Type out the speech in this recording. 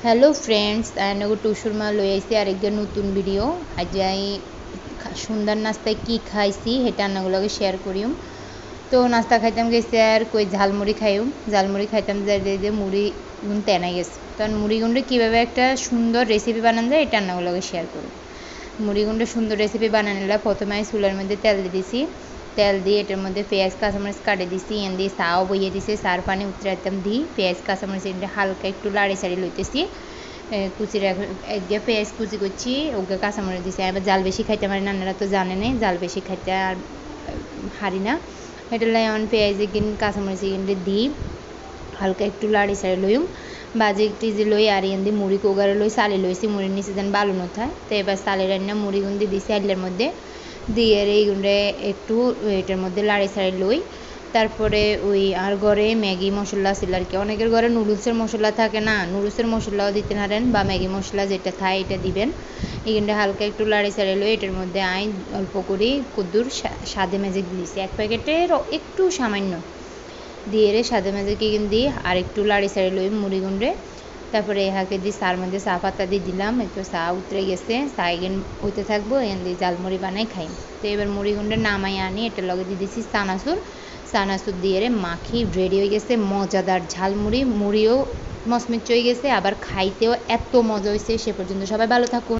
Hello friends আয়নাগো টুসুর মা লই আইছি আরেকটা নতুন ভিডিও। আজ আই সন্ধ্যার নাস্তায় কি খাইছি সেটা আন্নাগুলোকে শেয়ার করিম। তো নাস্তা খাইতাম গেছে আর কই ঝালমুড়ি খাইম, ঝালমুড়ি খাইতাম যাই যে মুড়ি গুণ তেনাই গেছে। তখন মুড়ি গুন্ডে কীভাবে একটা সুন্দর রেসিপি বানানো যায় এটা আন্নাগুলোকে শেয়ার করুন। মুড়ি গুন্ডে সুন্দর রেসিপি বানানোলা প্রথমে আমি চুলার মধ্যে তেল দিয়ে দিছি, তেল দিয়ে এটার মধ্যে পেঁয়াজ কাঁচামরিচ কাটে দিছি, এন দিয়ে চাও বইয়ে দিছে, চার পানি উতরাইতাম দিই পেঁয়াজ কাঁচামরিচ এটা হালকা একটু লাড়ি সাড়ি লইতেছি, কুচি একদিকে পেঁয়াজ কুচি করছি, ওকে কাঁচামরিচ দিছি। এবার জাল বেশি খাইতে পারি না, আপনারা তো জানেনই জাল বেশি খাইতে আর হারি না। এটা লাই আমি পেঁয়াজ কিন কাঁচামরিচ কিনলে দিই, হালকা একটু লাড়ি সাড়ি লইম, বাজে টিজে লই আর এন দিয়ে মুড়ি কোগারে লই চালি লইছি, মুড়ির নিচে যেন বালু না থাকে। তো এবার চালি রান্না মুড়ি গুন্ডি দিছি আইলের মধ্যে দিয়ে এই গুন্ডে একটু এটার মধ্যে লাড়ি সাড়ি লই। তারপরে ওই আর ঘরে ম্যাগি মশলা ছিল আর কি, অনেকের ঘরে নুডলসের মশলা থাকে না, নুডলসের মশলাও দিতে পারেন বা ম্যাগি মশলা যেটা থাকে এটা দিবেন। এখানটা হালকা একটু লাড়ি সাড়ি লই, এটার মধ্যে আই অল্প করে কুদ্দুর সাদে ম্যাজিক দিয়েছি, এক প্যাকেটের একটু সামান্য দিয়ে রে সাদে ম্যাজিক এখান দিয়ে আর একটু লাড়ি সাড়ি লই মুড়ি গুন্ডে। তারপরে হাঁকে দিয়ে চার মধ্যে চা পাতা দিয়ে দিলাম, একটু চা উতরে গেছে, চা এগেন হইতে থাকবো, এখান দিয়ে জালমুড়ি বানাই খাই। তো এবার মুড়ি গুন্ডে নামাই আনি, এটার লগে দিয়ে দিছি চানাচুর, চানাচুর দিয়ে রে মাখি রেডি হয়ে গেছে মজাদার ঝালমুড়ি। মুড়িও মচমিচ হয়ে গেছে, আবার খাইতেও এত মজা হয়েছে। সে পর্যন্ত সবাই ভালো থাকুন।